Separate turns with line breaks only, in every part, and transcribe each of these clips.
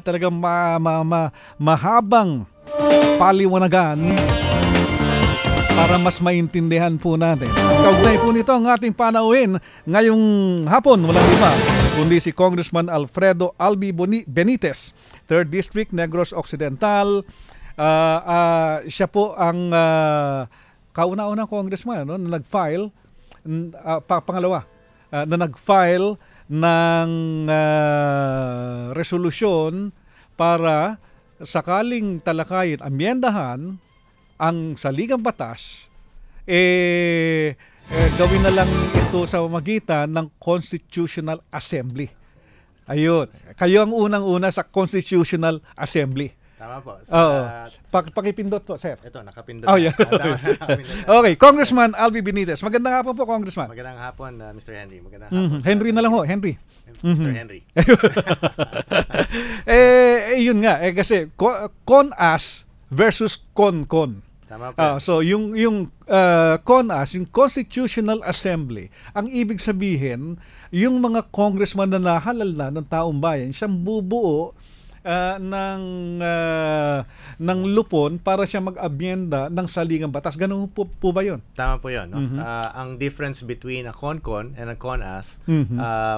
Talagang mahabang paliwanagan para mas maintindihan po natin. Kaugnay po nito ang ating panauhin ngayong hapon, walang iba kundi si Congressman Alfredo Albi Benitez, 3rd District, Negros Occidental. Siya po ang kauna-unang congressman na nag-file, pangalawa, na nag-file ng resolusyon para sakaling talakayin, amyendahan ang saligang batas, gawin na lang ito sa pamamagitan ng Constitutional Assembly. Ayun. Kayo ang unang-una sa Constitutional Assembly.
Tama po.
Pakipindot po, sir.
Ito, nakapindot.
Oh, yeah. Okay, Congressman Albi Benitez. Magandang hapon po, Congressman.
Magandang hapon, Mr. Henry. Magandang hapon.
Henry na lang ho, Henry.
Mr. Henry.
Yun nga, kasi CONAS versus CONCON.
Tama po.
So yung CONAS, yung Constitutional Assembly, ang ibig sabihin, yung mga congressman na nahalal na ng taong bayan, siyang bubuo ng lupon para siya mag-abyenda ng saligang batas. Ganun po ba yun?
Tama po yun. No? Ang difference between a CONCON and a CONAS,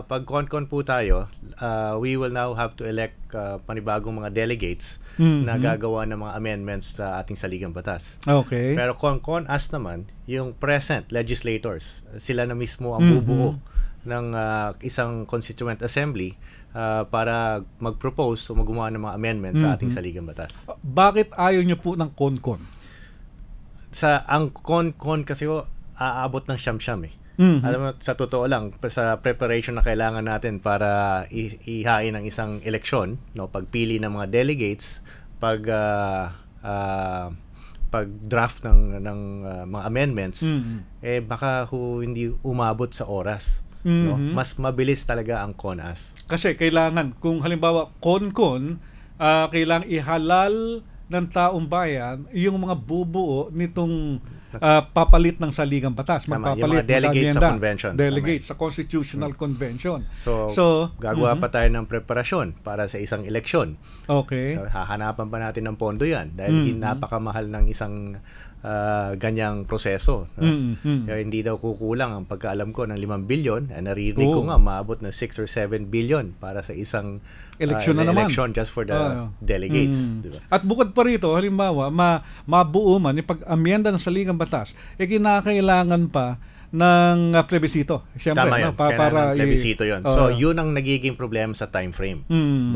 pag CONCON po tayo, we will now have to elect panibagong mga delegates na gagawa ng mga amendments sa ating saligang batas.
Okay.
Pero CONAS naman, yung present legislators, sila na mismo ang bubuo ng isang constituent assembly para mag-propose o magawa ng mga amendments sa ating saligang batas.
Bakit ayaw nyo po ng CONCON?
Ang CONCON kasi aabot ng siyam-siyam eh. Alam mo, sa totoo lang, sa preparation na kailangan natin para ihain ang isang eleksyon, no, pagpili ng mga delegates, pag-draft ng mga amendments, baka hindi umabot sa oras. No? Mas mabilis talaga ang CONAS.
Kasi kailangan, kung halimbawa CONCON, kailangan ihalal ng taong bayan yung mga bubuo nitong papalit ng saligang batas.
Magpapalit yung mga delegates sa convention.
Delegates sa Constitutional Convention.
So gagawa pa tayo ng preparasyon para sa isang eleksyon.
Okay.
So, hahanapan pa natin ng pondo yan dahil napakamahal ng isang ganyang proseso. Kaya hindi daw kukulang ang pagkaalam ko ng 5 billion. Naririnig ko nga maabot ng 6 or 7 billion para sa isang
eleksyon
election just for the delegates. Diba?
At bukod pa rito, halimbawa, mabuo man yung pag-amyenda ng saligang batas, kinakailangan pa ng plebisito. Siyempre,
tama yun. Para plebisito yun. So, yun ang nagiging problema sa time frame.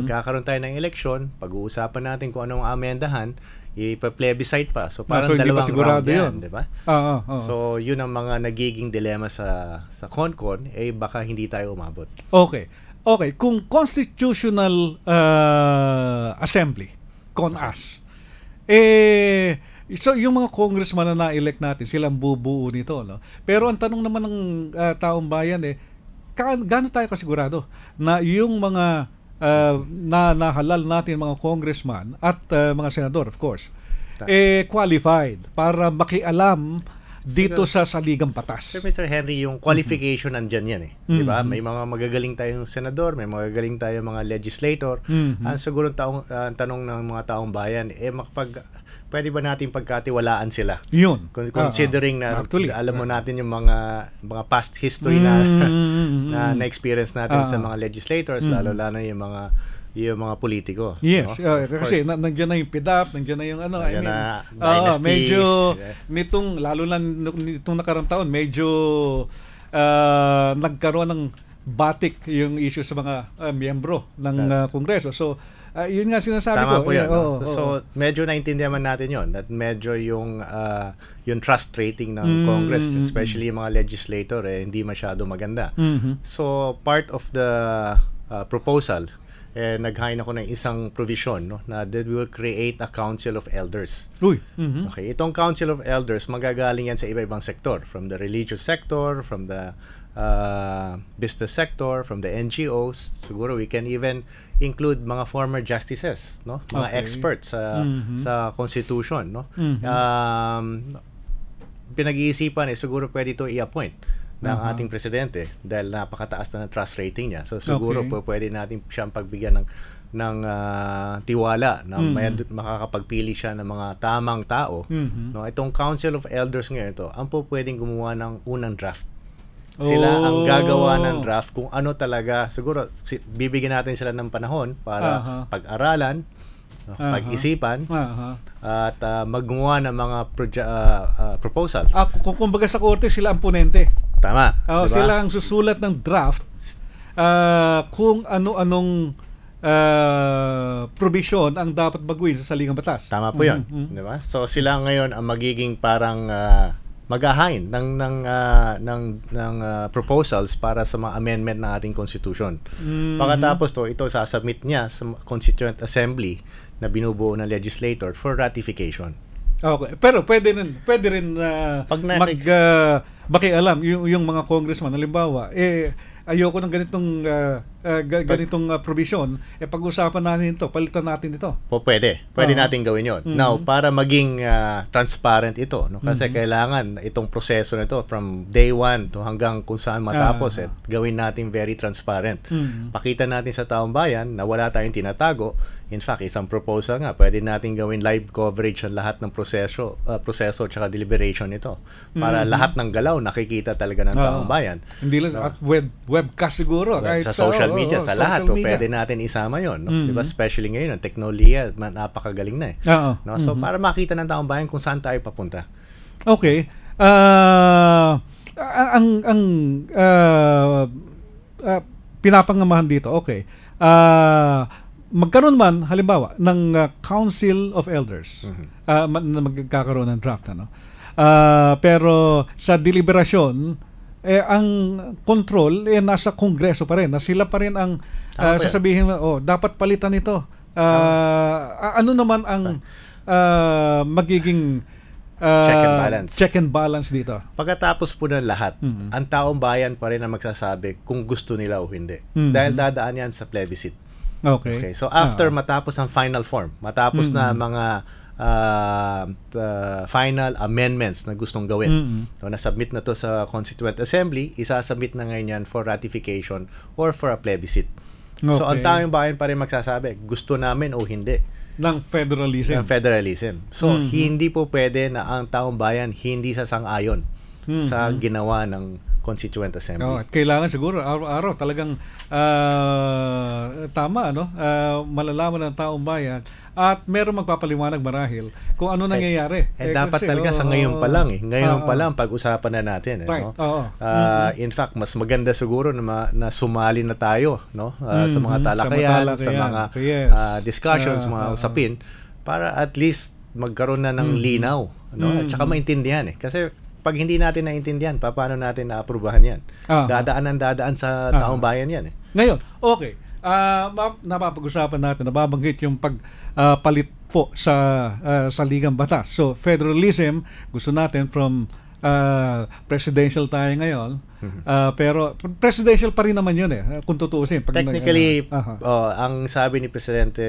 Magkakaroon tayo ng eleksyon, pag-uusapan natin kung anong amendahan, ipa-plebiscite pa. So, parang dalawang round yan, di ba? So, yun ang mga nagiging dilema sa CONCON, baka hindi tayo umabot.
Okay. Kung Constitutional Assembly, CONAS, so yung mga congressman na na-elect natin, silang bubuo nito. No? Pero ang tanong naman ng taong bayan, gaano tayo kasigurado na yung mga nahalal natin mga congressman at mga senador, of course, qualified para makialam dito sa saligang batas.
Sir Mr. Henry, yung qualification nandyan yan eh. Di ba? May mga magagaling tayong senador, may magagaling tayong mga legislator. Siguro ang tanong ng mga taong bayan, pwede ba natin pagkatiwalaan sila?
Yun.
Considering na alam mo natin yung mga past history na experience natin sa mga legislators, lalo yung mga politiko.
Yes, no? Kasi nandiyan na yung PDAP, nandiyan na yung
dynasty.
Medyo nitong lalo na nitong nakarang taon, medyo nagkaroon ng batik yung issue sa mga miyembro ng Kongreso. So yun nga sinasabi
Tama
ko.
Po yun, so medyo naintindihan natin yon that medyo yung trust rating ng Congress, especially yung mga legislator, hindi masyado maganda. So part of the proposal, naghain ako ng isang provision, no, na that we will create a Council of Elders. Okay, itong Council of Elders, magagaling yan sa iba-ibang sektor, from the religious sector, from the business sector, from the NGOs. Siguro we can even include mga former justices, no, mga experts sa constitution, no. Pinag-iisipan siguro pwede ito i-appoint ng ating presidente dahil napakataas na ng trust rating niya. So siguro pwede natin siyang pagbigyan ng tiwala na makakapagpili siya ng mga tamang tao. No, itong Council of Elders ngayon ang pwedeng gumawa ng unang draft. Sila ang gagawa ng draft kung ano talaga. Siguro bibigyan natin sila ng panahon para pag-aralan, pag-isipan, at maggumawa ng mga proposals.
Kumbaga sa korte, sila ang ponente.
Tama.
Diba? Sila ang susulat ng draft kung ano-anong provision ang dapat baguhin sa saligang batas.
Tama po yun. Diba? So sila ngayon ang magiging parang mag-ahain ng proposals para sa mga amendment ng ating constitution. Pagkatapos ito sasubmit niya sa Constituent Assembly na binubuo ng legislator for ratification.
Okay. Pero pwede rin makialam yung mga congressman, halimbawa, ayoko ng ganitong provision, pag-usapan natin ito, palitan natin ito.
Pwede natin gawin yon. Now, para maging transparent ito, no? Kasi kailangan itong proseso na ito from day one to hanggang kung saan matapos, gawin natin very transparent. Pakita natin sa taong bayan na wala tayong tinatago. In fact, isang proposal nga, pwede natin gawin live coverage ng lahat ng proseso at deliberation nito. Para lahat ng galaw nakikita talaga ng taong bayan.
Hindi lang at webcast siguro.
Kahit sa social media, sa lahat, pwede natin isama yon. No? Diba? Especially ngayon, ang teknolohiya, napakagaling na no? So, para makita ng taong bayan kung saan tayo papunta.
Okay. Pinapangamahan dito, okay. Magkaroon man halimbawa ng Council of Elders na magkakaroon ng draft pero sa deliberasyon ang control nasa Kongreso pa rin, na sila pa rin ang sasabihin dapat palitan ito. Ano naman ang magiging check and balance dito?
Pagkatapos po ng lahat, ang taong bayan pa rin ang magsasabi kung gusto nila o hindi. Dahil dadaan yan sa plebiscite. Okay. So after matapos ang final form, matapos na mga final amendments na gustong gawin. So na-submit na to sa Constituent Assembly, isasubmit na ngayon yan for ratification or for a plebiscite. So ang taong bayan pa rin magsasabi, gusto namin o hindi.
Ng federalism.
So hindi po pwede na ang taong bayan hindi sasang-ayon sa ginawa ng Constituent Assembly.
At kailangan siguro araw-araw talagang tama malalaman ng taong bayan at meron magpapaliwanag marahil kung ano nangyayari.
Dapat kasi, talaga sa ngayon pa lang ngayon pa lang pag-usapan na natin
right.
In fact, mas maganda siguro na sumali na tayo sa mga talakayan, sa mga discussions, mga usapin para at least magkaroon na ng linaw, at saka maintindihan kasi pag hindi natin naintindihan, paano natin naaprubahan yan? Dadaan sa taong bayan yan.
Ngayon, okay. Napapag-usapan natin, nababanggit yung pagpalit po sa saligang batas. So, federalism, gusto natin from presidential tayo ngayon, pero presidential pa rin naman yun kung tutuusin.
Technically, ang sabi ni Presidente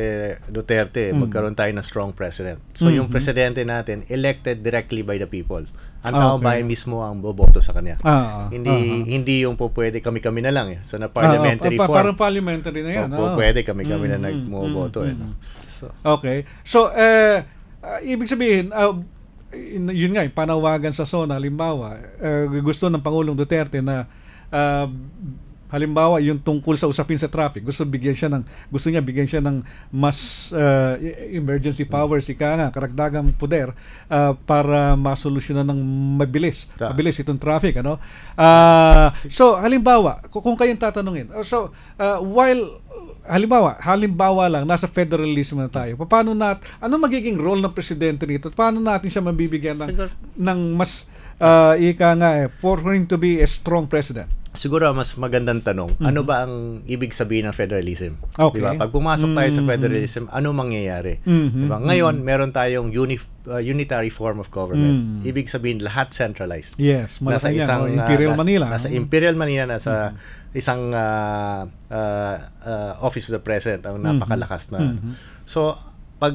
Duterte, magkaroon tayo ng strong president. So, yung presidente natin, elected directly by the people. Ang taong bayan mismo ang boboto sa kanya. Hindi yung po pwede kami-kami na lang. So na parliamentary form.
Parang parliamentary na yan.
Pwede kami-kami na nagmoboto.
Okay. So, ibig sabihin, yun nga, panawagan sa SONA, halimbawa, gusto ng Pangulong Duterte na halimbawa yung tungkol sa usapin sa traffic, gusto niya bigyan siya ng mas emergency powers, karagdagang poder para masolusyonan ng mabilis itong traffic so halimbawa kung kayong tatanungin, while halimbawa lang nasa federalism na tayo, ano magiging role ng presidente nito? Paano natin siya mabibigyan ng mas for him to be a strong president?
Siguro mas magandang tanong, ano ba ang ibig sabihin ng federalism?
Okay.
Diba? Pag pumasok tayo sa federalism, ano mangyayari? Diba? Ngayon, meron tayong unitary form of government. Ibig sabihin, lahat centralized.
Yes, nasa isang Imperial Manila.
Nasa Imperial Manila, nasa isang Office of the President, ang napakalakas na. So, pag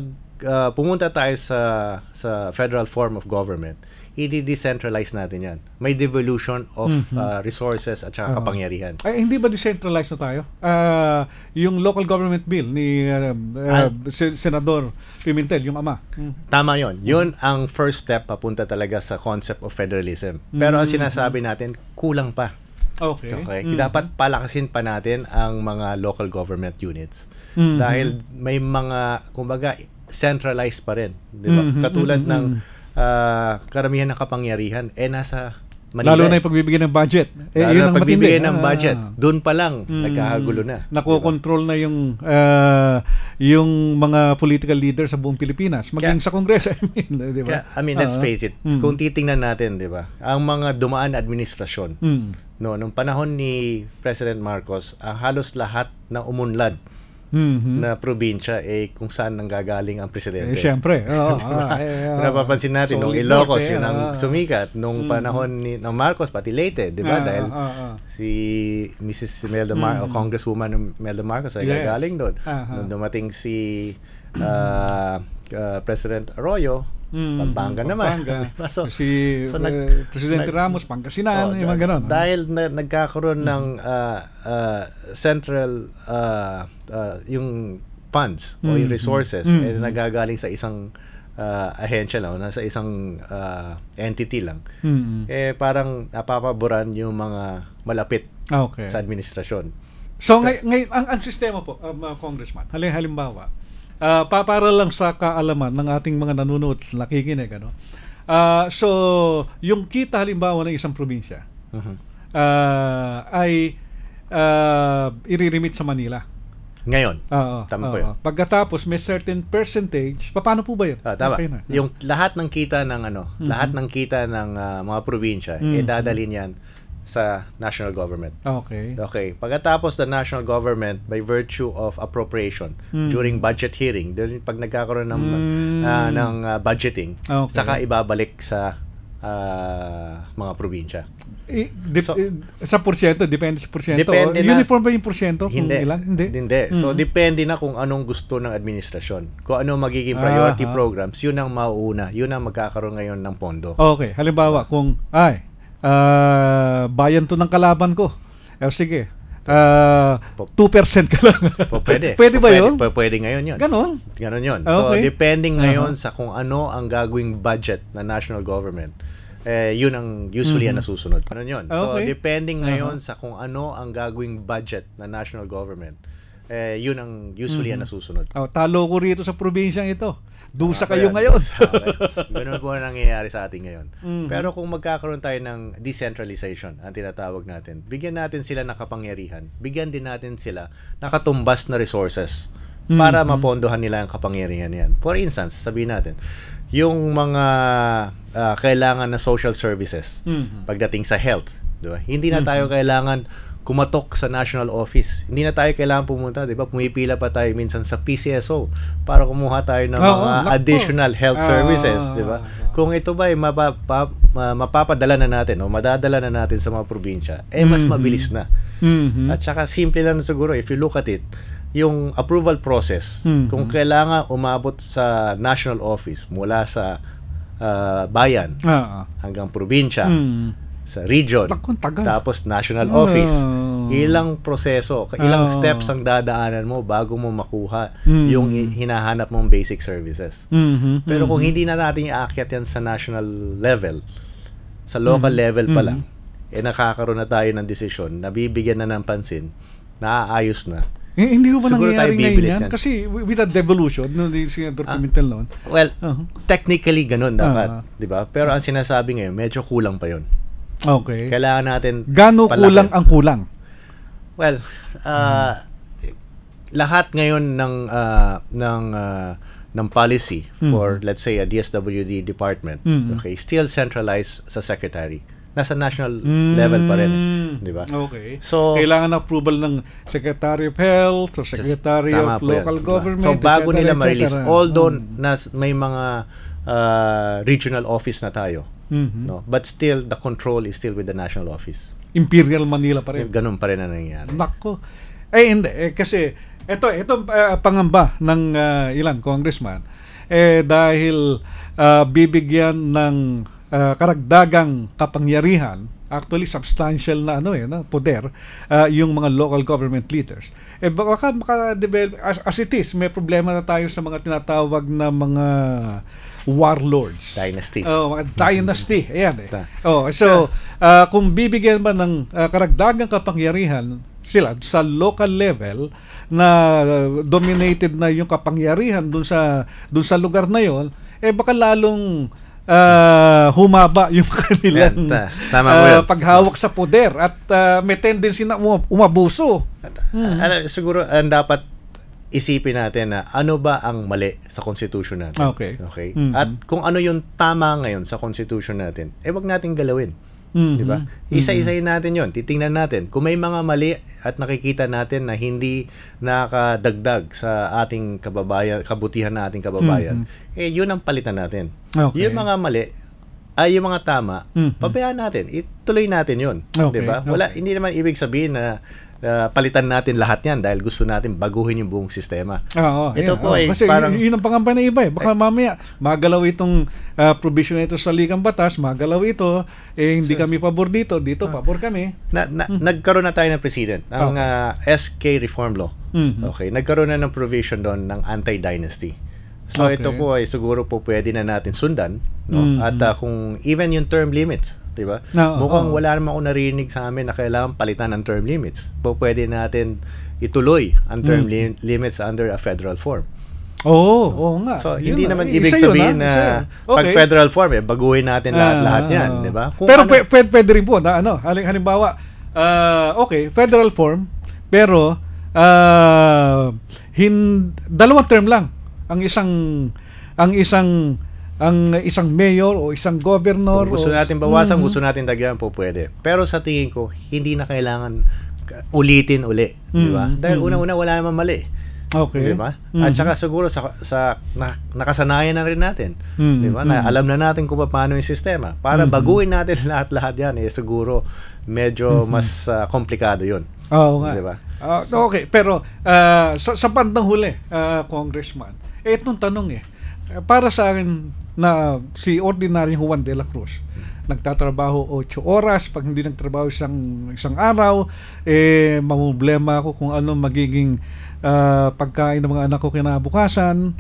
pumunta tayo sa federal form of government, i-decentralize natin yan. May devolution of resources at saka kapangyarihan.
Ay, hindi ba decentralized na tayo? Yung local government bill ni Senador Pimentel, yung ama.
Tama yon. Yun ang first step papunta talaga sa concept of federalism. Pero ang sinasabi natin, kulang pa.
Okay.
Dapat palakasin pa natin ang mga local government units. Dahil may mga, kumbaga, centralized pa rin. Di ba? Katulad ng karamihan ng kapangyarihan nasa Manila.
Lalo na yung pagbibigay ng budget.
Yun ang pagbibigay ng budget. Doon pa lang nagkakagulo na.
Nakokontrol na yung mga political leaders sa buong Pilipinas, maging sa Kongreso. Di ba?
Let's face it. Kung titingnan natin, di ba? Ang mga dumaan na administrasyon, nung panahon ni President Marcos, halos lahat ng umunlad na probinsya kung saan nanggagaling ang presidente.
Siyempre.
Napapansin natin, nung Ilocos, yun ang sumikat. Nung panahon ng Marcos, pati Leyte, di ba? Dahil si Mrs. Imelda Marcos, Congresswoman Imelda Marcos ay gagaling doon. Nung dumating si President Arroyo, Pampanga naman.
Presidente Ramos, Pangasinan, yung mga ganon.
Dahil nagkakaroon ng central yung funds o yung resources nagagaling sa isang ahensya lang, sa isang entity lang, parang napapaboran yung mga malapit sa administrasyon.
So, ngayon, ang sistema po, Congressman, halimbawa, para lang sa kaalaman ng ating mga nanonood, nakikinig, so, yung kita halimbawa ng isang probinsya ay i-remit sa Manila.
Ngayon. Tama po yun.
Pagkatapos may certain percentage, paano po ba yun?
Tama. Okay na. Yung lahat ng kita ng lahat ng kita ng mga probinsya dadalhin yan sa national government. Okay. Pagkatapos the national government, by virtue of appropriation during budget hearing, pag nagkakaroon ng budgeting, saka ibabalik sa mga probinsya.
Sa porsyento, depende sa porsyento. Uniform ba yung porsyento?
Hindi. So, depende na kung anong gusto ng administrasyon. Kung ano magiging priority programs, yun ang mauuna. Yun ang magkakaroon ngayon ng pondo.
Okay. Halimbawa, kung, bayan to ng kalaban ko. Sige. 2% ka lang. Pwede ba yun?
Pwede ngayon yun.
Ganon
yun. So, depending ngayon sa kung ano ang gagawing budget na national government, yun ang usually ang nasusunod. Ano yun? So, depending ngayon sa kung ano ang gagawing budget na national government, yun ang usually ang nasusunod.
Talo ko rito sa probinsyang ito. Dusa kayo ngayon.
Ganun po ang nangyayari sa atin ngayon. Pero kung magkakaroon tayo ng decentralization, ang tinatawag natin, bigyan natin sila ng kapangyarihan, bigyan din natin sila nakatumbas na resources para mapondohan nila ang kapangyarihan yan. For instance, sabihin natin, yung mga kailangan na social services pagdating sa health, diba? Hindi na tayo kailangan kumatok sa national office. Hindi na tayo kailangan pumunta, 'di ba? Pumipila pa tayo minsan sa PCSO para kumuha tayo ng mga additional health services, 'di ba? Kung ito ba ay mapapadala na natin o madadala na natin sa mga probinsya, mas mabilis na. At saka simple lang siguro if you look at it, yung approval process, kung kailangan umabot sa national office mula sa bayan hanggang probinsya, sa region, tapos national office, ilang proseso, ilang steps ang dadaanan mo bago mo makuha yung hinahanap mong basic services. Pero kung hindi na natin i-aakyat yan sa national level, sa local level pa lang, nakakaroon na tayo ng desisyon, nabibigyan na ng pansin, naaayos na.
Hindi ko ba nangyayari ngayon yan? Kasi with the devolution, si Senator Pimentel noon.
Well, technically ganun dapat, di ba? Pero ang sinasabi ngayon, medyo kulang pa yun.
Okay.
Kailangan natin
gaano kulang ang kulang?
Well, lahat ngayon ng policy for let's say a DSWD department, still centralized sa secretary. Nasa national level pa rin, di ba?
Okay.
So,
kailangan approval ng Secretary of Health, o Secretary of Local Government.
So, bago nila ma-release, although may mga regional office na tayo, no, but still the control is still with the national office.
Imperial Manila pa rin.
Ganun pa rin ang nangyayari.
Nako. Hindi kasi ito pangamba ng ilang congressman. dahil bibigyan ng karagdagang kapangyarihan, actually substantial na poder, yung mga local government leaders. Baka maka-develop, as it is, may problema na tayo sa mga tinatawag na mga warlords.
Dynasty.
Mga dynasty. Ayan kung bibigyan ba ng karagdagang kapangyarihan sila sa local level na dominated na yung kapangyarihan dun sa lugar na yon, baka lalong humaba yung kanilang paghawak sa poder at may tendency na umabuso.
Siguro dapat isipin natin na ano ba ang mali sa Constitution natin.
Okay.
At kung ano yung tama ngayon sa Constitution natin, wag nating galawin. Di ba? Isa-isahin natin yon. Titingnan natin. Kung may mga mali at nakikita natin na hindi nakadagdag sa ating kabutihan na ating kababayan, yun ang palitan natin.
Okay.
Yung mga mali, yung mga tama, pabayaan natin. Ituloy natin yun.
Okay.
Di ba? Hindi naman ibig sabihin na palitan natin lahat yan dahil gusto natin baguhin yung buong sistema. Ito po ay
kasi
parang
yun ang pangamba ng iba. Baka mamaya magalaw itong provision ito sa Ligang Batas, magalaw ito, hindi kami pabor dito pabor kami.
Nagkaroon na tayo ng president, ang SK Reform Law. Okay, nagkaroon na ng provision doon ng anti-dynasty. So ito po ay siguro po pwede na natin sundan, no? At kung even yung term limits, diba? Mukhang wala naman ako narinig sa amin na kailangan palitan ng term limits. Pwede natin ituloy ang term limits under a federal form.
Oo nga.
So, hindi naman ibig sabihin na pag federal form, baguhin natin lahat yan, di ba?
Pero pwede rin po na halimbawa, federal form, pero dalawang term lang ang isang mayor o isang governor.
Kung gusto natin bawasan, gusto natin dagdagan po pwede. Pero sa tingin ko, hindi na kailangan ulitin uli, di ba? Dahil una-una wala naman mali.
Okay.
Di ba? At saka siguro sa nakasanayan na rin natin, di ba? Na alam na natin kung paano yung sistema. Para baguhin natin lahat-lahat yan, siguro medyo mas komplikado yun.
Oo nga.
Di ba?
Okay, pero sa bandang huli, Congressman, itong tanong para sa akin na si ordinaryong Juan de la Cruz, nagtatrabaho 8 oras, pag hindi nagtrabaho isang araw, mamumblema ako kung ano magiging pagkain ng mga anak ko kinabukasan,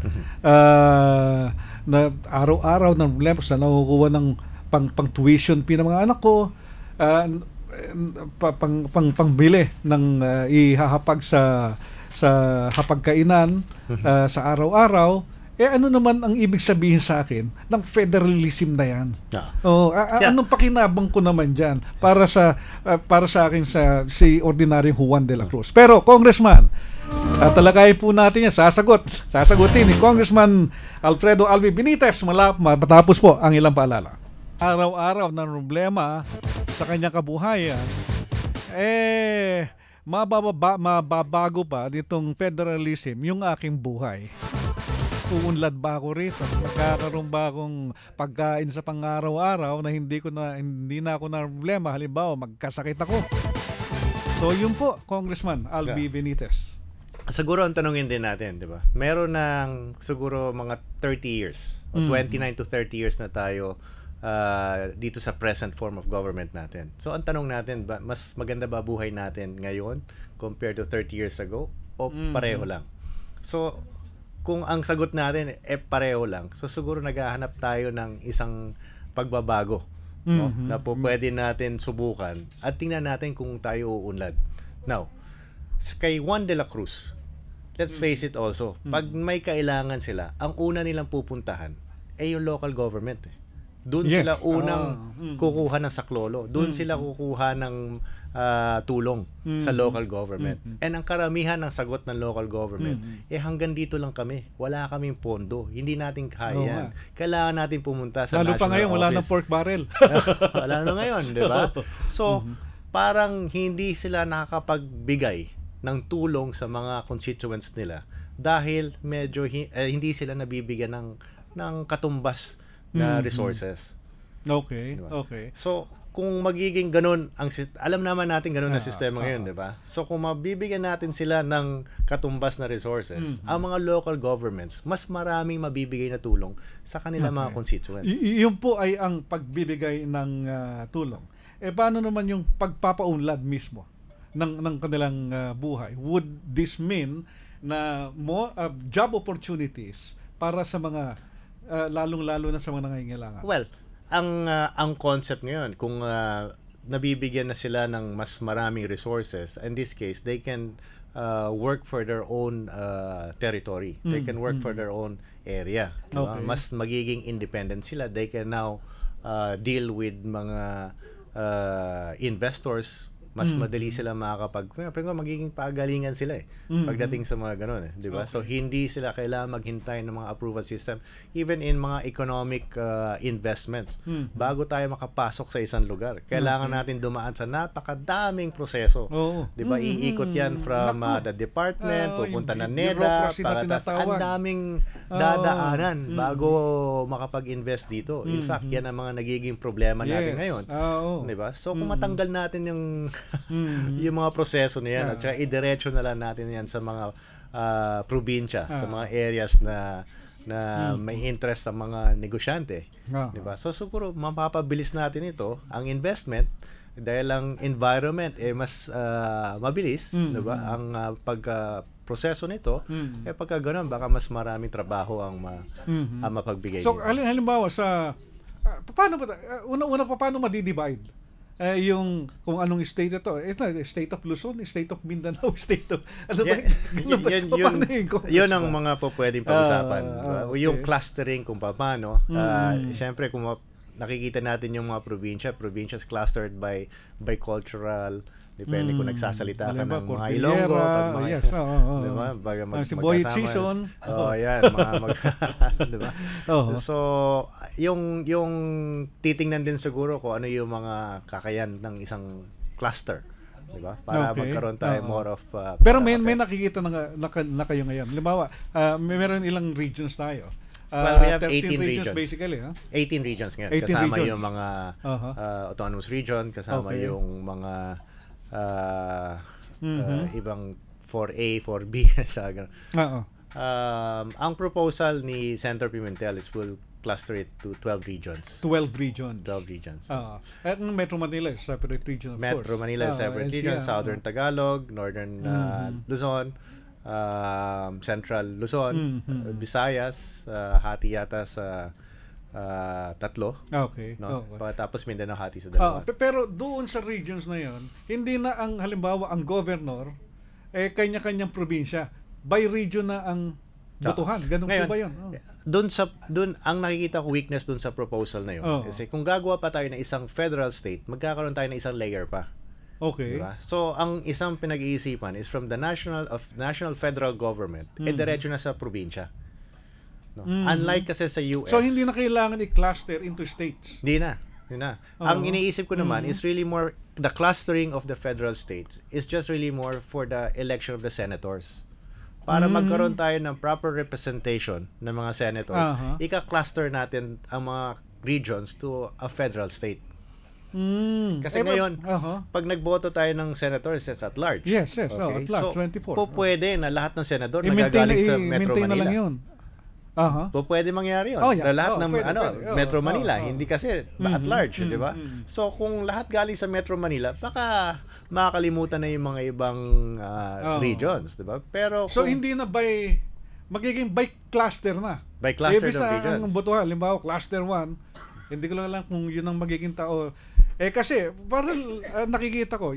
na araw-araw ng problema sa nakukuha ng pang tuition fee ng mga anak ko, pangbili ng ihahapag sa hapagkainan sa araw-araw. Ano naman ang ibig sabihin sa akin ng federalism na yan? Anong pakinabang ko naman dyan para sa akin si ordinaryong Juan de la Cruz? Pero Congressman, talakay po natin yan. Sasagutin ni Congressman Alfredo Alvi Benitez matapos po ang ilang paalala. Araw-araw na problema sa kanyang kabuhayan, mababago pa ditong federalism yung aking buhay. Uunlad ba ako rito? Magkakaroon ba akong pagkain sa pang-araw-araw na hindi na ako na problema? Halimbawa, magkasakit ako. So, yun po, Congressman Alvi Benitez.
Siguro ang tanongin din natin, di ba? Meron ng siguro mga 30 years o 29 to 30 years na tayo dito sa present form of government natin. So, ang tanong natin, mas maganda ba buhay natin ngayon compared to 30 years ago o pareho lang? So, kung ang sagot natin pareho lang, so siguro naghahanap tayo ng isang pagbabago, no? Na po pwede natin subukan at tingnan natin kung tayo uunlad. Now, kay Juan de la Cruz, let's face it also, pag may kailangan sila, ang una nilang pupuntahan yung local government. Doon sila unang kukuha ng saklolo. Doon sila kukuha ng tulong sa local government. And ang karamihan ng sagot ng local government, hanggang dito lang kami. Wala kaming pondo. Hindi natin kaya yan. Kailangan natin pumunta sa
lalo
national
pa ngayon,
office.
wala ng pork barrel.
Wala na ngayon, di ba? So, parang hindi sila nakakapagbigay ng tulong sa mga constituents nila dahil medyo hindi sila nabibigyan ng katumbas na resources.
Okay,
diba?
okay.
So, kung magiging ganun, alam naman natin ganun na sistema ngayon, di ba? So kung mabibigyan natin sila ng katumbas na resources, ang mga local governments, mas maraming mabibigay na tulong sa kanilang mga constituents.
Yun po ay ang pagbibigay ng tulong. Paano naman yung pagpapaunlad mismo ng kanilang buhay? Would this mean na more job opportunities para sa mga lalong-lalo na sa mga nangangailangan?
Well, ang concept ngayon, kung nabibigyan na sila ng mas maraming resources, in this case, they can work for their own territory. They can work for their own area. Diba? Mas magiging independent sila. They can now deal with mga investors. Mas madali sila pero magiging pagalingan sila pagdating sa mga ganun, di ba? So hindi sila kailangan maghintay ng mga approval system even in mga economic investments. Bago tayo makapasok sa isang lugar, kailangan natin dumaan sa napakadaming proseso. Di ba? Iikot yan from the department, pupunta na NEDA, pagkatapos ang daming dadaanan bago makapag-invest dito. In fact, yan ang mga nagiging problema natin ngayon. Di ba? So kung matanggal natin yung yung mga proseso na yan at saka idiretso na lang natin yan sa mga probinsya, sa mga areas na may interest sa mga negosyante, di ba? So siguro mapapabilis natin ito, ang investment, dahil ang environment mas mabilis, di ba? Ang proseso nito, pagka ganoon baka mas maraming trabaho ang mapagbigay.
So halimbawa sa paano ba una paano ma-divide? Yung kung anong state ito, state of Luzon, state of Mindanao, state of
yun ang mga pwedeng pag-usapan. Yung clustering kung paano. Siyempre kung nakikita natin yung mga provincias clustered by cultural, depende kung nagsasalita ka ng mga Ilonggo,
si Boyet Season.
Yan, diba? So, yung titingnan din siguro kung ano yung mga kakayan ng isang cluster, diba? Para magkaroon tayo more of
pero may nakikita na kayo ngayon. Halimbawa, meron ilang regions tayo.
Well, we have 18 regions
basically,
18 regions ngayon. Kasama yung mga autonomous region, kasama yung mga ibang 4A, 4B ang proposal ni Senator Pimentel is we'll cluster it to 12 regions.
12 regions. At Metro Manila is separate region, of course.
Metro Manila is separate region, Southern Tagalog, Northern Luzon, Central Luzon, Visayas, hati yata sa tatlo. No? Tapos Mindanao hati sa dalawa.
Pero doon sa regions na yon, hindi na ang halimbawa ang governor kanya-kanyang probinsya. By region na ang botohan. Ganun ngayon, po ba yun?
Doon ang nakikita ko weakness doon sa proposal na yun. Kasi kung gagawa pa tayo ng isang federal state, magkakaroon tayo ng isang layer pa. Diba? So ang isang pinag-iisipan is from the national federal government, diretso na sa probinsya. No? Unlike kasi sa US.
So hindi na kailangan i-cluster into states.
Hindi na. Ang iniisip ko naman is really more the clustering of the federal states is just really more for the election of the senators. Para magkaroon tayo ng proper representation ng mga senators, ika-cluster natin ang mga regions to a federal state. Kasi ngayon, pag nagboto tayo ng senators, it's at large.
Yes, at large, so, 24.
Pwede na lahat ng senador nagagaling sa Metro Manila.
Na lang yun.
Pwede mangyari yun. Na lahat ng Metro Manila, hindi kasi at large, di ba? So kung lahat galing sa Metro Manila, baka makakalimutan na yung mga ibang regions, di ba? Pero
so hindi na magiging by cluster na.
By cluster of regions.
Ang botohan, halimbawa cluster 1, hindi ko lang alam kung yun ang magiging tao. Kasi parang nakikita ko,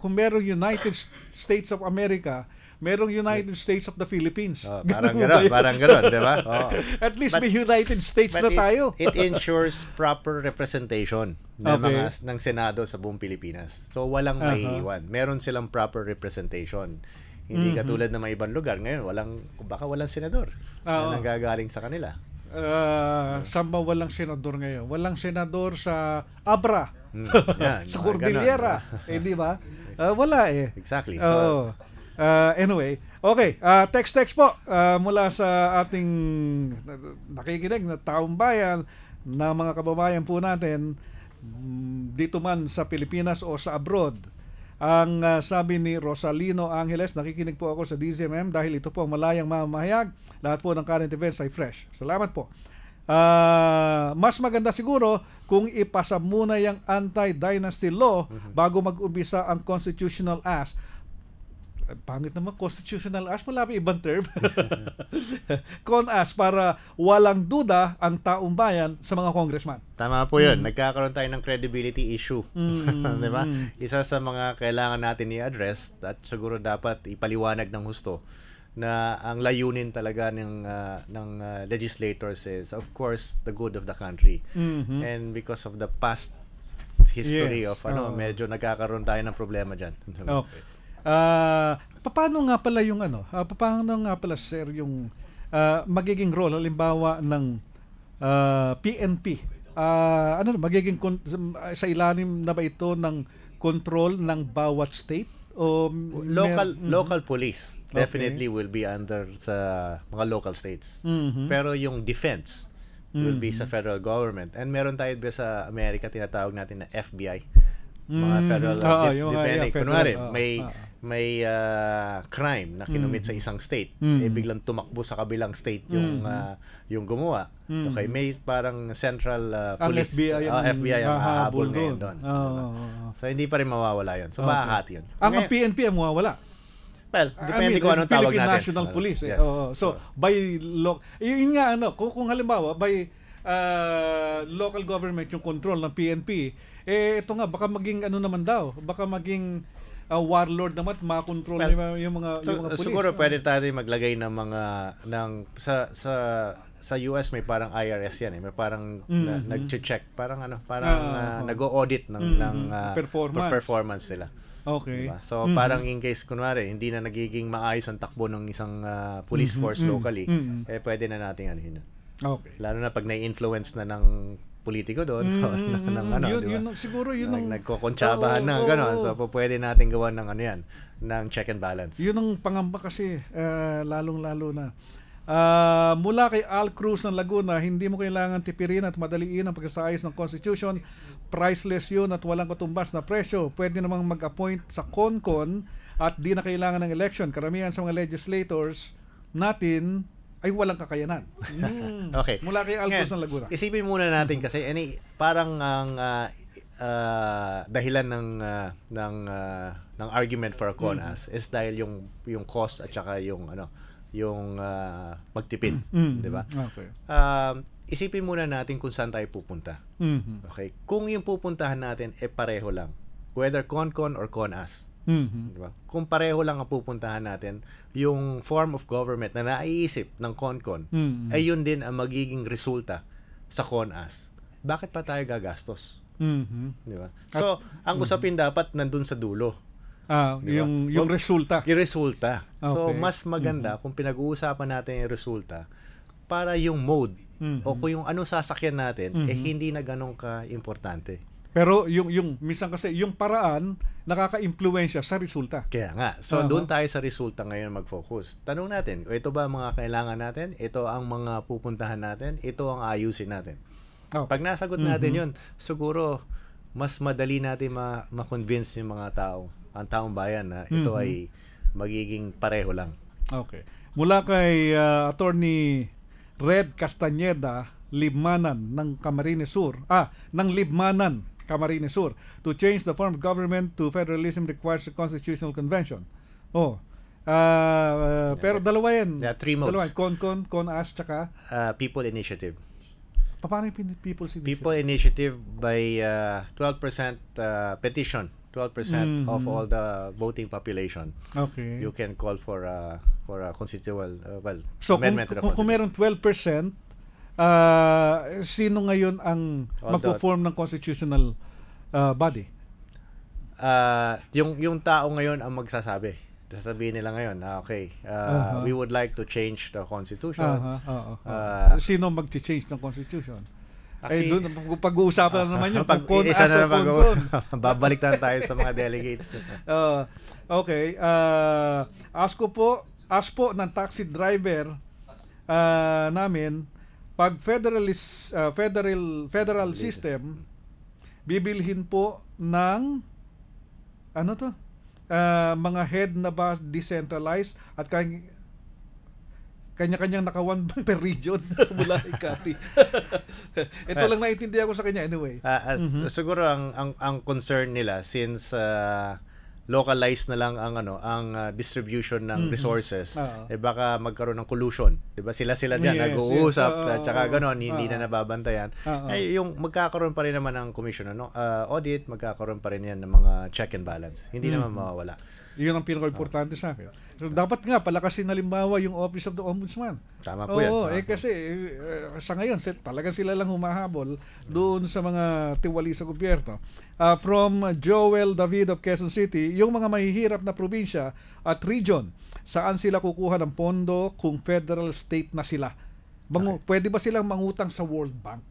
kung merong United States of America, merong United States of the Philippines.
Parang gano'n, di ba?
At least may United States na tayo.
It ensures proper representation ng Senado sa buong Pilipinas. So, walang maiiwan. Meron silang proper representation. Hindi katulad ng mga ibang lugar. Ngayon, baka walang senador na nanggagaling sa kanila.
Saan ba walang senador ngayon? Walang senador sa Abra. Sa Cordillera. Di ba? Wala
Exactly.
Anyway, okay, text po mula sa ating nakikinig na taong bayan, na mga kababayan po natin dito man sa Pilipinas o sa abroad. Ang sabi ni Rosalino Angeles, nakikinig po ako sa DZMM dahil ito po ang malayang mamahayag. Lahat po ng current events ay fresh. Salamat po. Mas maganda siguro kung ipasa muna yung anti-dynasty law bago mag-umpisa ang constitutional ask. Pangit naman, constitutional ask, malapit ibang term. Con-ask para walang duda ang taong bayan sa mga congressman.
Tama po yun. Nagkakaroon tayo ng credibility issue. Di ba? Isa sa mga kailangan natin i-address at siguro dapat ipaliwanag ng husto na ang layunin talaga ng legislators is, of course, the good of the country. And because of the past history of medyo nagkakaroon tayo ng problema dyan.
Okay. Paano nga pala yung paano nga pala, sir, yung magiging role halimbawa ng PNP? Magiging sa ilalim na ba ito ng control ng bawat state o
local police definitely will be under sa mga local states. Pero yung defense will be sa federal government. And meron tayo sa Amerika tinatawag natin na FBI. Mga federal depending. Kunwari, may crime na kinumit sa isang state, biglang tumakbo sa kabilang state yung gumawa. Okay, may parang central police, FBI ang hahabol ngayon doon. So hindi pa rin mawawala yun. So mahahati yun.
Ang PNP ang mawawala.
Well, depende kung anong tawag natin.
National Police.
Yes.
So by yun nga kung halimbawa by local government yung control ng PNP, ito nga baka maging naman daw, baka maging warlord naman makontrol yung mga police.
Siguro pwede tayo maglagay ng mga sa US may parang IRS yan may parang nag-check, parang nag-audit ng performance nila.
Okay.
Diba? So parang in case kunwari hindi na nagiging maayos ang takbo ng isang police force locally, pwede na nating yun.
Okay.
Lalo na pag na-influence na ng politiko doon
yun, siguro yun
nagkokontsabahan na gano'n. So pwede natin gawa ng ng check and balance.
Yun ang pangamba kasi lalong-lalo na mula kay Al Cruz ng Laguna, hindi mo kailangan tipirin at madaliin ang pagsasaayos ng Constitution. Priceless yun at walang katumbas na presyo. Pwede namang mag-appoint sa CONCON at di na kailangan ng election. Karamihan sa mga legislators natin ay walang kakayanan.
Okay.
Mula kay Al Cruz ng Laguna.
Isipin muna natin kasi parang ang dahilan ng argument for a CONAS is dahil yung cost at saka yung magtipid, 'di ba?
Okay.
Isipin muna natin kung saan tayo pupunta. Okay? Kung yung pupuntahan natin pareho lang, whether CONCON or CONAS. Diba? Kung pareho lang ang pupuntahan natin, yung form of government na naiisip ng CONCON ay yun din ang magiging resulta sa CONAS. Bakit pa tayo gagastos? Diba? So, ang usapin dapat nandun sa dulo.
Diba? Yung resulta.
Yung resulta.
Okay.
So, mas maganda kung pinag-uusapan natin yung resulta para yung mode o kung yung ano sasakyan natin hindi na ganun ka-importante.
Pero yung minsan kasi yung paraan nakaka-impluwensya sa resulta.
Kaya nga. So doon tayo sa resulta ngayon mag-focus. Tanong natin, ito ba ang mga kailangan natin? Ito ang mga pupuntahan natin? Ito ang ayusin natin? Pag nasagot natin yun, siguro mas madali natin ma-convince yung mga tao, ang taong bayan na ito ay magiging pareho lang.
Okay. Mula kay Attorney Red Castañeda, Libmanan ng Camarines Sur. Ng Libmanan, Camarines Sur. To change the form of government to federalism requires a constitutional convention. Pero dalawa yan.
Yeah, 3 modes.
Dalawa, CONAS, tsaka
People Initiative.
Paano yung People's Initiative?
People Initiative by 12% petition. 12% of all the voting population.
Okay.
You can call for a constitutional
so
amendment to the Constitution.
Kung meron 12%, sino ngayon ang magpo-form ng constitutional body?
Yung tao ngayon ang magsasabi. Sasabihin nila ngayon, we would like to change the Constitution.
Sino mag-change ng Constitution? Doon pag-uusapan na naman yun.
Isa na babalik na tayo sa mga delegates.
Okay. Ask po ng taxi driver namin, pag federal system, bibilhin po ng ano to? Mga head na ba decentralized at kanya-kanyang nakawan per region mula kay Cathy. Ito lang naiintindihan ko sa kanya anyway.
Siguro ang concern nila since localized na lang ang distribution ng resources, baka magkaroon ng collusion, 'di ba? Sila diyan nag-uusap at saka gano'n, hindi na nababantayan. Yung magkakaroon pa rin naman ng commission audit, magkakaroon pa rin yan ng mga check and balance. Hindi naman mawawala.
Yun ang pinaka-importante sa akin. So, dapat nga palakasin halimbawa yung Office of the Ombudsman.
Tama po yan.
Kasi sa ngayon talagang sila lang humahabol doon sa mga tiwali sa gobyerno. From Joel David of Quezon City, yung mga mahihirap na probinsya at region, saan sila kukuha ng pondo kung federal state na sila? Pwede ba silang mangutang sa World Bank?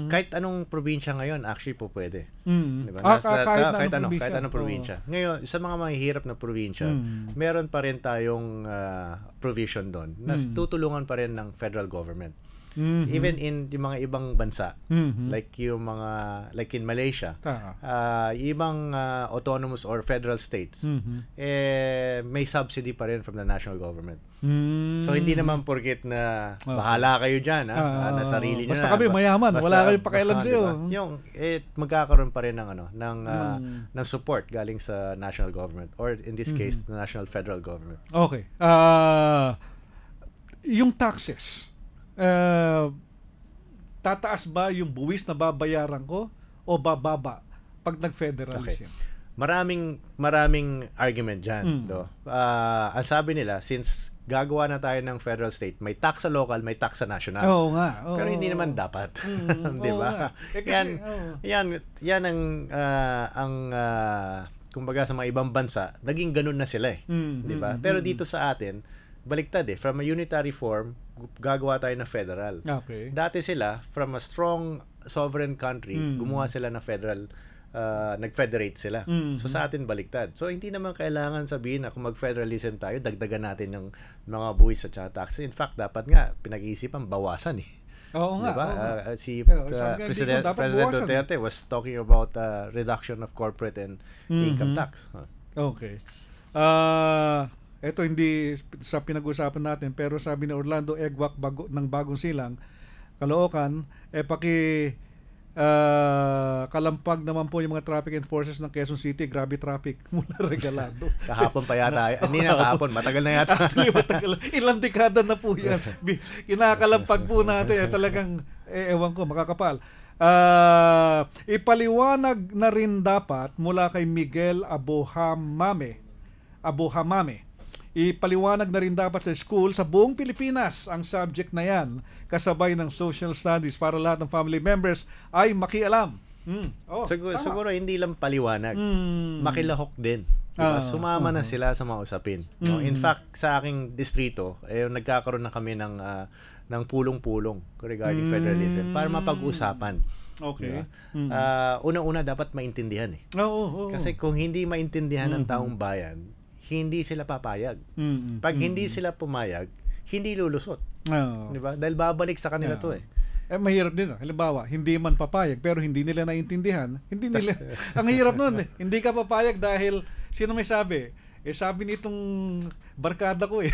Kahit anong probinsya ngayon, actually po pwede. Diba? Kahit anong probinsya. Ngayon, sa mga mahihirap na probinsya, meron pa rin tayong provision doon na tutulungan pa rin ng federal government. Even in yung mga ibang bansa, like in Malaysia, ibang autonomous or federal states, may subsidy pa rin from the national government. So hindi naman porket na bahala kayo diyan, na sarili niyo na.
Basta kami mayaman, wala kayong pakialam sa iyo.
Yung magkakaroon pa rin ng support galing sa national government, or in this case the national federal government.
Okay. Yung taxes, tataas ba yung buwis na babayaran ko o bababa pag nag-federalism?
Okay. Maraming argument dyan. Ang sabi nila, since gagawa na tayo ng federal state, may tax sa local, may tax sa national.
Oo nga.
Pero hindi naman dapat. Di ba? Yan ang kumbaga sa mga ibang bansa, naging ganun na sila eh. Di ba? Pero dito sa atin, baliktad eh. From a unitary form, gagawa tayo ng federal.
Okay.
Dati sila, from a strong sovereign country, gumawa sila ng federal, nag-federate sila. So sa atin baliktad. So hindi naman kailangan sabihin na kung mag-federalism tayo, dagdagan natin ng mga buwis at taxes. In fact, dapat nga pinag-iisipan bawasan eh.
Oo nga.
Diba?
Si
President Duterte was talking about reduction of corporate and income tax.
Okay. Ito hindi sa pinag-usapan natin, pero sabi ni Orlando Egwak ng Bagong Silang, Caloocan, kalampag naman po yung mga traffic enforcers ng Quezon City. Grabe traffic mula Regalado.
Kahapon pa yata. Hindi na kahapon. Matagal na yata.
Actually, matagal. Ilang dekada na po yan. Kinakalampag po natin. Talagang, ewan ko, makakapal. Ipaliwanag na rin dapat mula kay Miguel Abohamame. Ipaliwanag na rin dapat sa school sa buong Pilipinas ang subject na yan, kasabay ng social studies, para lahat ng family members ay makialam.
Siguro hindi lang paliwanag, makilahok din. Diba? Sumama na sila sa mga usapin. No? In fact, sa aking distrito, nagkakaroon na kami ng pulong-pulong regarding federalism para mapag-usapan.
Okay.
Diba? Una-una dapat maintindihan eh. Kasi kung hindi maintindihan ng taong bayan, hindi sila papayag. Pag hindi sila pumayag, hindi lulusot. Diba? Dahil babalik sa kanila to eh.
Mahirap din. Halimbawa, hindi man papayag pero hindi nila naintindihan. Ang hirap nun eh. Hindi ka papayag dahil sino may sabi? Sabi nitong barkada ko eh.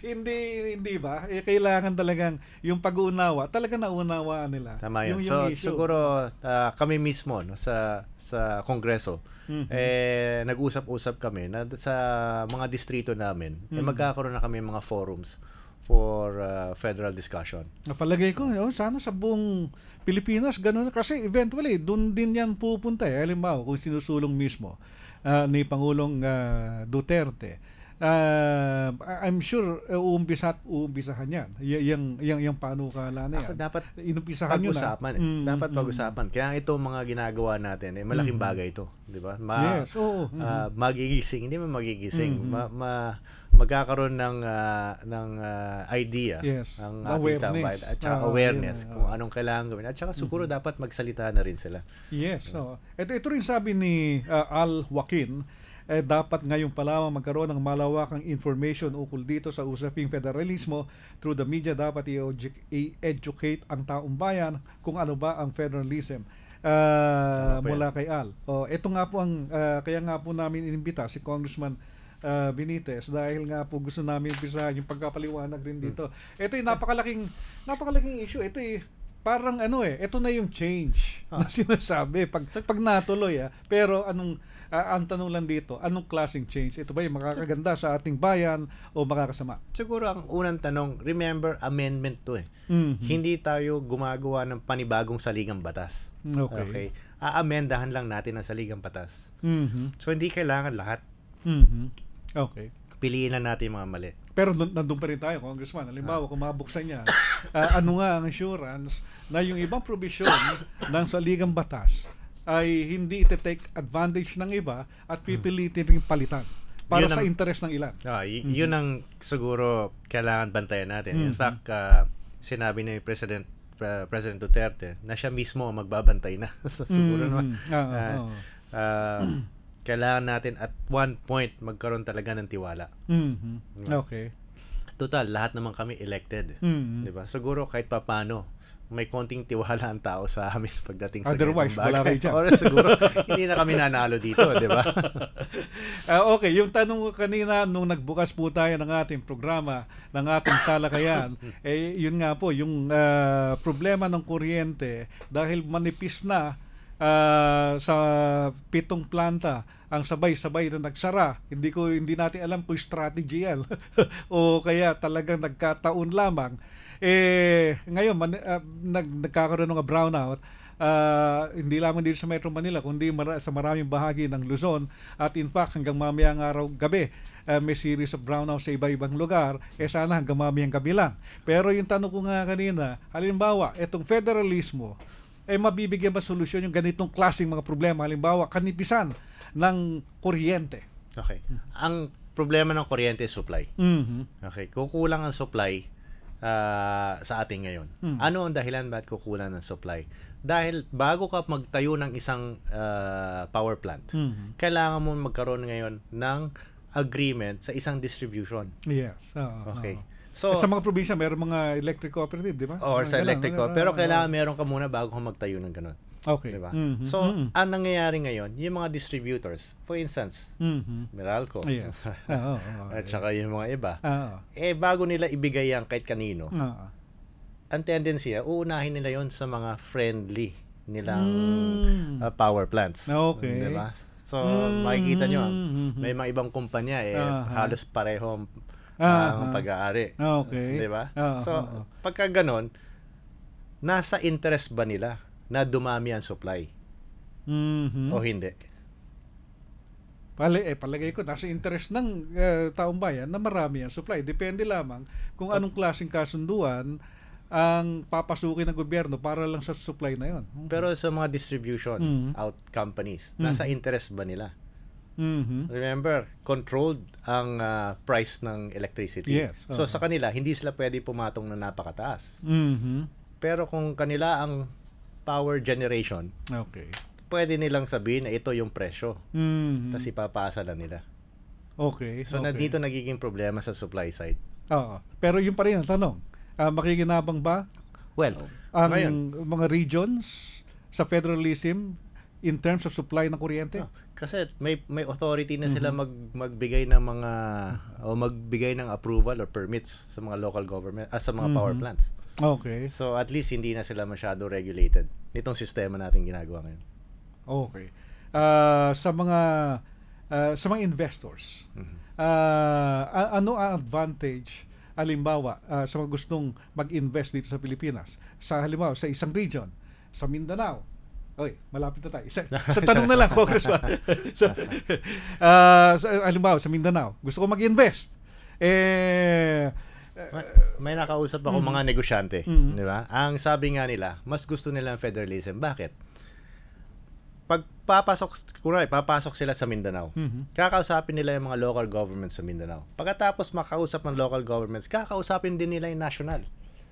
Hindi ba? Kailangan talagang yung pag-uunawa, talagang naunawaan nila.
Tama yun. So siguro kami mismo sa Kongreso, nag-usap-usap kami na sa mga distrito namin, magkakaroon na kami mga forums for federal discussion.
Napalagay ko, sana sa buong Pilipinas ganun, kasi eventually doon din yan pupunta eh. Halimbawa, kung sinusulong mismo ni Pangulong Duterte, I'm sure uumpisahan yan. Yung panukala na yan.
Dapat
inumpisahan
pag-usapan dapat pag-usapan. Kaya itong mga ginagawa natin, malaking bagay ito. Di ba?
Yes.
Magigising. Hindi man magigising. Magkakaroon ng idea ng ating tambayan at saka awareness kung anong kailangan gawin. At saka siguro dapat magsalita na rin sila.
Yes. Ito rin sabi ni Al Joaquin, dapat ngayong pa lamang magkaroon ng malawakang information ukol dito sa usaping federalismo. Through the media dapat i-educate ang taong bayan kung ano ba ang federalism.
Tama po
mula kay Al. Ito nga po ang kaya nga po namin inimbita si Congressman Benitez dahil nga po gusto namin umpisahan yung pagkapaliwanag rin dito. Ito yung napakalaking issue. Ito parang ito na yung change na sinasabi pag natuloy pero ang tanong lang dito, anong klaseng change? Ito ba yung makakaganda sa ating bayan o makakasama?
Siguro ang unang tanong, remember, amendment to Hindi tayo gumagawa ng panibagong saligang batas. Okay. Aamendahan lang natin ang saligang batas. So, hindi kailangan lahat.
Okay.
Piliin na natin yung mga mali.
Pero nandun pa rin tayo, Congressman. Halimbawa, kung mabuksan niya, ano nga ang assurance na yung ibang provision ng saligang batas ay hindi ite-take advantage ng iba at pipilitin ring palitan para sa interes ng ilan.
Yun ang siguro kailangan bantayan natin. In fact, sinabi ni President Duterte na siya mismo magbabantay na. So, siguro naman kailangan natin at one point magkaroon talaga ng tiwala.
Okay.
Total, lahat naman kami elected. Diba? Siguro kahit papaano, may konting tiwala ang tao sa amin pagdating sa
otherwise, wala kayo dyan.
Or siguro, hindi na kami nanalo dito, di ba?
Okay, yung tanong kanina nung nagbukas po tayo ng ating programa, ng ating talakayan, yun nga po, yung problema ng kuryente, dahil manipis na sa 7 planta ang sabay-sabay na nagsara. Hindi natin alam kung strategy yan o kaya talagang nagkataon lamang. Ngayon nagkakaroon ng brownout, hindi lamang dito sa Metro Manila kundi sa maraming bahagi ng Luzon, at in fact hanggang mamayang araw gabi may series of brownout sa iba-ibang lugar. Sana hanggang mamayang gabi lang. Pero yung tanong ko nga kanina, halimbawa itong federalismo mabibigyan ba solusyon yung ganitong klaseng mga problema, halimbawa kanipisan ng kuryente?
Okay. Ang problema ng kuryente is supply. Okay. Kukulang ang supply sa atin ngayon. Ano ang dahilan bakit kukulang ng supply? Dahil bago ka magtayo ng isang power plant, kailangan mo magkaroon ngayon ng agreement sa isang distribution.
Yes.
Okay. So,
sa mga probinsya, mayroong mga electric cooperative, di ba?
Or sa electric cooperative. Pero kailangan meron ka muna bago ka magtayo ng ganun.
Okay.
Diba? So, ang nangyayari ngayon, yung mga distributors, for instance, Meralco, at saka yung mga iba, bago nila ibigay yan kahit kanino, ang tendency, uunahin nila yon sa mga friendly nilang power plants.
Okay.
Diba? So, makikita nyo, may mga ibang kumpanya, halos pareho ang pag-aari.
Okay.
Diba? So, pagka ganon, nasa interest ba nila na dumami ang supply? O hindi?
Palagay ko, nasa interest ng taong bayan na marami ang supply. Depende lamang kung anong klaseng kasunduan ang papasukin ng gobyerno para lang sa supply na yon.
Pero sa mga distribution out companies, nasa interest ba nila? Remember, controlled ang price ng electricity.
Yes.
So sa kanila, hindi sila pwede pumatong na napakataas. Pero kung kanila ang power generation, pwede nilang sabihin na ito yung presyo. Tapos ipapasa lang nila.
Okay.
So nandito nagiging problema sa supply side.
Pero yung pa rin ang tanong, makikinabang ba ang mga regions sa federalism in terms of supply ng kuryente?
Kasi may authority na sila magbigay ng mga o magbigay ng approval or permits sa mga local government sa mga power plants.
Okay.
So at least hindi na sila masyado regulated nitong sistema natin ginagawa ngayon.
Okay. Sa mga investors, ano ang advantage halimbawa sa mga gustong mag-invest dito sa Pilipinas? Sa halimbawa sa isang region, sa Mindanao. Malapit na tayo. Sa tanong na lang, Congressman. Halimbawa, sa Mindanao, gusto ko mag-invest.
May nakausap ako mga negosyante. Di ba? Ang sabi nga nila, mas gusto nila ang federalism. Bakit? Pag papasok sila sa Mindanao, kakausapin nila yung mga local governments sa Mindanao. Pagkatapos makausap ng local governments, kakausapin din nila yung national.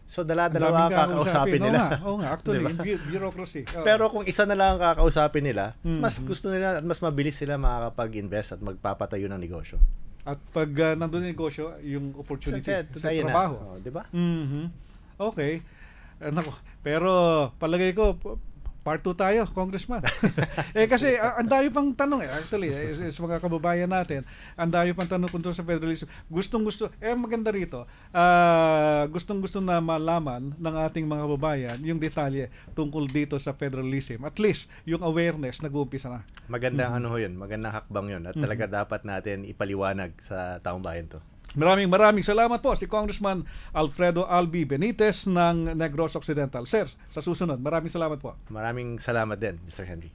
So, dalawa kakausapin nila.
Oo nga, actually, diba? Bureaucracy.
Pero kung isa na lang ang kakausapin nila, mas gusto nila at mas mabilis sila makakapag-invest at magpapatayo ng negosyo.
At pag nandun yung negosyo, yung opportunity sa trabaho.
Diba?
Okay. Pero palagay ko, Part 2 tayo, Congressman. Kasi ang dami pang tanong actually, sa mga kababayan natin, ang dami pang tanong tungkol sa federalism. Gustong-gusto, maganda rito, gustong-gusto na malaman ng ating mga kababayan yung detalye tungkol dito sa federalism. At least, yung awareness nag-uumpisa na.
Magandang ano ho yun, magandang hakbang yun. At talaga dapat natin ipaliwanag sa taong bayan to.
Maraming salamat po si Congressman Alfredo Albi Benitez ng Negros Occidental. Sir, sa susunod, maraming salamat po.
Maraming salamat din, Mr. Henry.